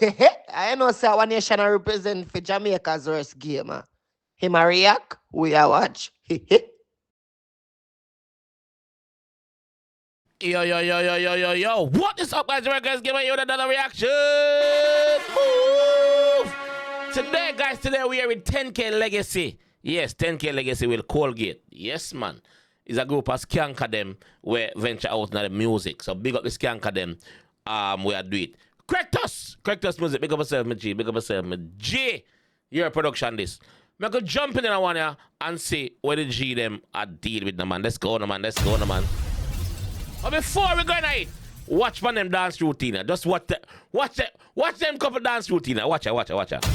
I know say one nation I represent for Jamaica's worst game. Him a react, we a watch. Yo. What is up, guys? Jamaica's giving you another reaction. Move! Today we are with 10K Legacy. Yes, 10K Legacy with Kolgate. Yes, man. It's a group of skanker them where venture out in the music. So big up the skanker them. We are do it. Correct us music. Big up yourself, my G. Big up yourself, my G. You're a production this. I could jump in and one here and see where the G them are deal with the man. Let's go, man. But before we go to it, watch for them dance routine. Just watch them couple dance routine. Watch it.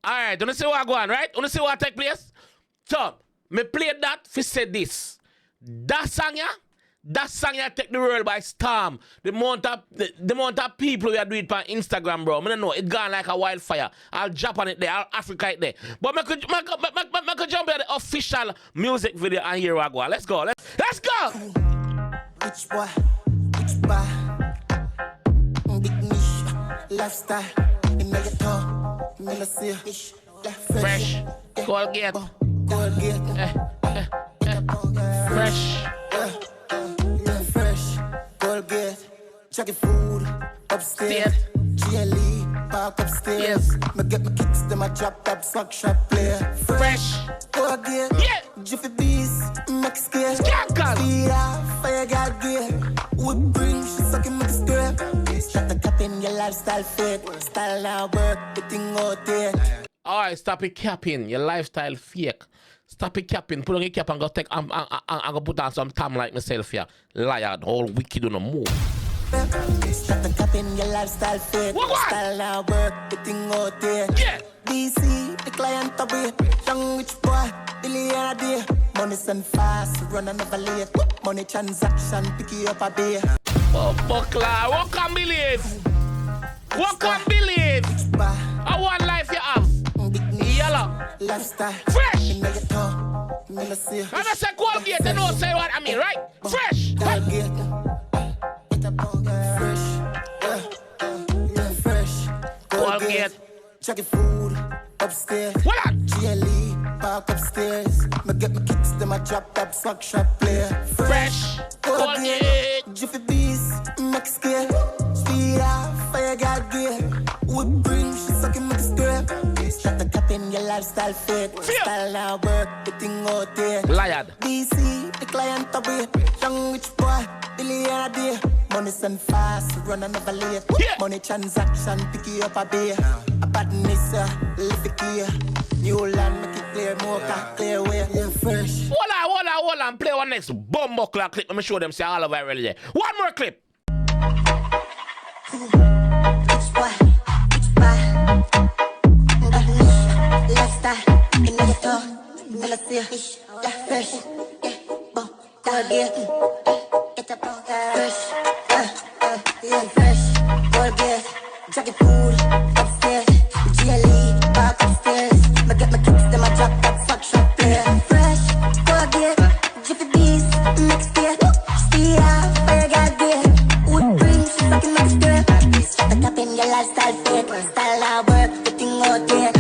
Alright, you see what go on, right? You see what take place? So, me play that for say this. That song ya take the world by storm. The amount of people we are doing it on Instagram, bro. I don't know, it gone like a wildfire. I'll jump on it there, I'll Africa it there. But I could jump at the official music video and hear what go on. Let's go. Let's go! Which boy? Big niche, lifestyle. Fresh, Kolgate. Fresh, Kolgate. Check your food upstairs. GLE, park upstairs. Me get my kicks, then I drop top sock shop player. Fresh, Kolgate. yeah. Jiffy bees, make scale. Skanker. Speed off, fire got gear. Whip cream, she sucking make scrape. Stop the capping, your lifestyle fit. Style now work, the thing out there. Alright, stop it capping. Your lifestyle fake. Stop it capping. Put on your cap and go take I'm gonna put on some time like myself here. Liar, all wicked on the move. Stop the capping, your lifestyle fit. What? Style now work, the thing out there. Yeah. DC, the client away. Young rich boy, billionaire day. Money send fast, run and never late. Money transaction, pick you up a beer. Oh, buckler, what can believe? What can believe? I want life you have. Yellow. Lifestyle. Fresh. And I say Kolgate, you know say what I mean, right? Fresh. Fresh. Kolgate. Check your food upstairs. What on? GLE, park upstairs. Me get my kicks, them a drop top sock shop player. Fresh, Kolgate, Jiffy Bees, Max Gear, Speed off, fire got gear. Whip cream, she sucking with the scrape. Start the cap in your lifestyle fit. Style now work, the thing out there. Lion. DC, the client a wait. Young rich boy, billionaire day. Money send fast, run and never late. Yeah. Money transaction, pick you up a beer. A badness, lift the gear. New land, make it clear, more can clear way. Yeah, fresh. Hold on. Play one next bombo clock clip. Let me show them say all of it really there. One more clip. Lifestyle, in the store, fresh, yeah, bon, Kolgate, get up on fresh, yeah, fresh, Kolgate, jacket food, upstairs, GLE, back upstairs, I get my kicks, then I drop that fuck shop player, fresh, Kolgate, Jiffy Bees, mixed gear, speed off, fire got gear, wood cream, she fucking like a square, start the cap in your lifestyle fit, style now work, the thing out there.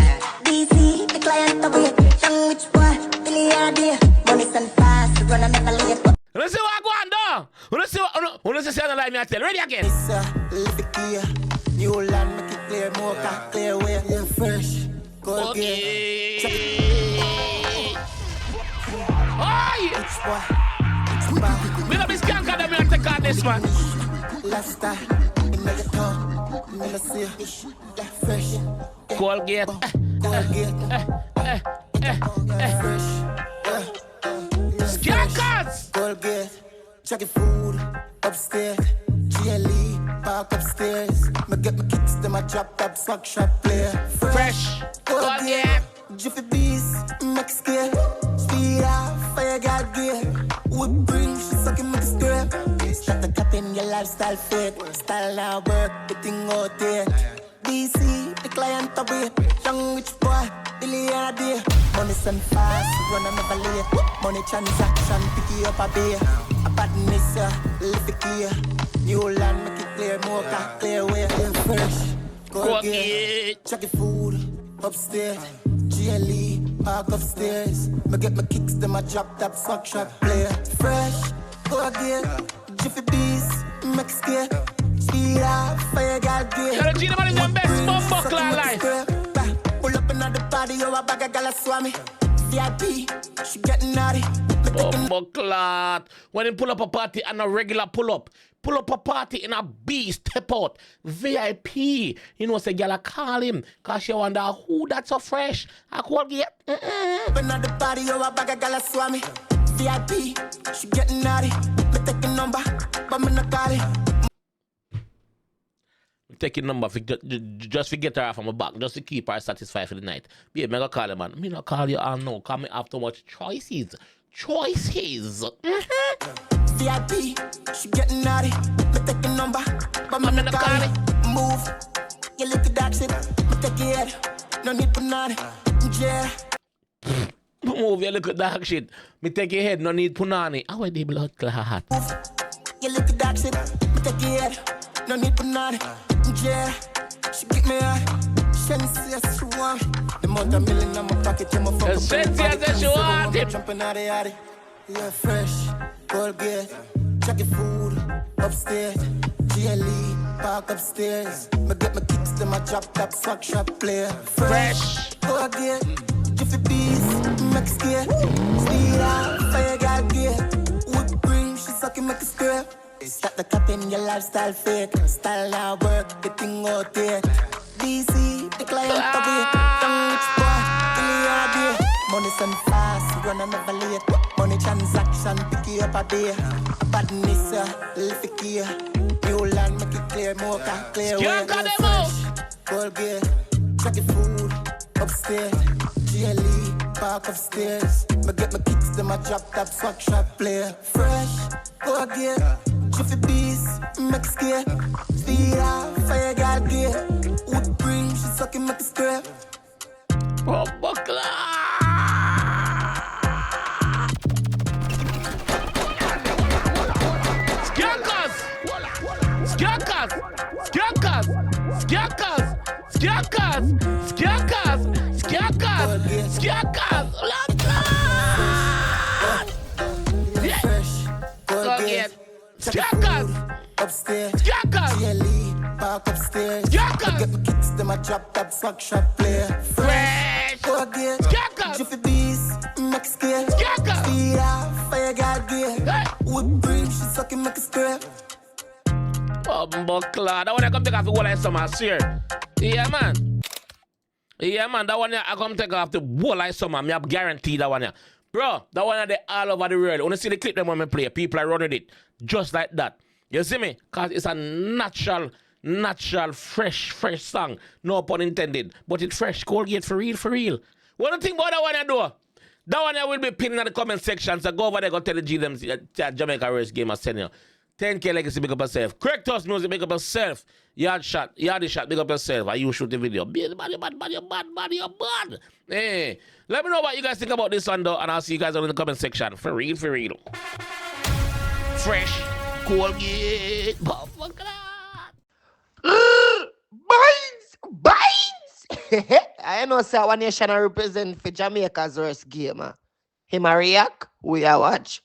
The client away, young rich boy, billionaire day. Money send fast, run and never late. Let's see what I go on though. Let's see the line me tell. Ready again. Lift the gear, new land make it clear, more can clear way. Yeah, fresh, Kolgate. Rich boy, Big up this gang that we take on this man. lifestyle, in the town, never see. Yeah, fresh, Kolgate. Skankers. Kolgate, jacket food, upstairs, GLE, park upstairs. Me get my kicks, them a drop top sock shop player. Fresh, Kolgate. Jiffy Bees, Max Gear, speed off, fire got gear. Whip cream, she sucking with the scrape. Start the cap in your lifestyle fit. Style now work, the thing out there. DC, the client a wait. Young rich boy, billionaire day. Money send fast, run and never late. Money transaction, pick you up a beer. A badness, lift the gear. New land, make it clear, more can clear way. Yeah, fresh, Kolgate, jacket food, upstairs. GLE, park upstairs. Me get my kicks, them a drop top sock shop player. Fresh, Kolgate, Jiffy Bees, Max Gear. Speed off, fire got gear. You're the Gina man in the best bombo clock life. Pull up in the party, yo, a bag of gala swami. VIP, she getting naughty. Bombo clock. When you pull up a party and a regular pull up a party in a B, step out. VIP. You know, say, gala call him. Cause she wonder who that's so fresh. I call get. Open at the party, yo, a bag of gala swami. VIP, she getting naughty. Me take a number, but me not call it. Take your number, just to get her from my back, just to keep her satisfied for the night. Babe, I'm gonna call you, man. Me not call you all no, cause me have too much choices. VIP, she getting naughty. Me take a number, but me not call it. Move, you look at that shit. Me take your head, no need punani. Yeah. Move, you look at that shit. Me take your head, no need punani. How are the blood clot? Move, you look at that shit. Me take your head, no need punani. Yeah, she get me high. Shensi as she want. The amount of million in my pocket, I'm a fuck. Shensi as she want it. Jumping out of yardie. Yeah, fresh, Kolgate, jacket food, upstairs, GLE, park upstairs. Me get my kicks, them a drop top sock shop player. Fresh, Kolgate, Jiffy Bees, Max Gear, speed out, fire got gear. Whip cream, she sucking make a scrape. Start the cap in your lifestyle fit. Style now work, the thing out there. DC, the client away. Young rich boy, billionaire day. Money send fast, run and never late. Money transaction, pick you up a beer. A badness, lift the gear. New land, make it clear, more can clear. Kolgate, jacket food, upstairs. GLE, park upstairs. Me get my kicks, them a drop top sock shop player. Fresh, Kolgate. Jiffy Bees, Max Gear, speed off, fire got gear. Wood cream, she sucking make a scrape. bombo clock. Skankers. Skiankers. Upstairs. Skiankers. GLE, park upstairs. Skiankers. Get my kicks, them a drop top swag shop player. Fresh. Kolgate. Skiankers. Jiffy Bees, next gear. Skiankers. Speed off, fire got gear. Hey. Whip cream, she sucking, make a scrape. Oh, buckler. That one I come take off the whole of summer, sir. Yeah, man. Yeah, man. That one I come take off the whole of summer. Me have guaranteed that one. Bro, that one they all over the world. When you see the clip them when me play, people are running it. Just like that. You see me? Because it's a natural, fresh song. No pun intended. But it's fresh. Kolgate for real, for real. What do you think about that one you do? That one I will be pinning in the comment section. So go over there, go tell the G them Jamaica game I send you. 10K Legacy, big up yourself. 𝐂𝐂𝐂𝐓𝐈𝐎𝐍 Music, big up yourself. Yard shot, big up yourself. And you shoot the video. You're bad. Hey, let me know what you guys think about this one though, and I'll see you guys in the comment section. For real. Fresh Kolgate. Binds! I know say one nation I represent for Jamaica's worst game. Him a react, we a watch.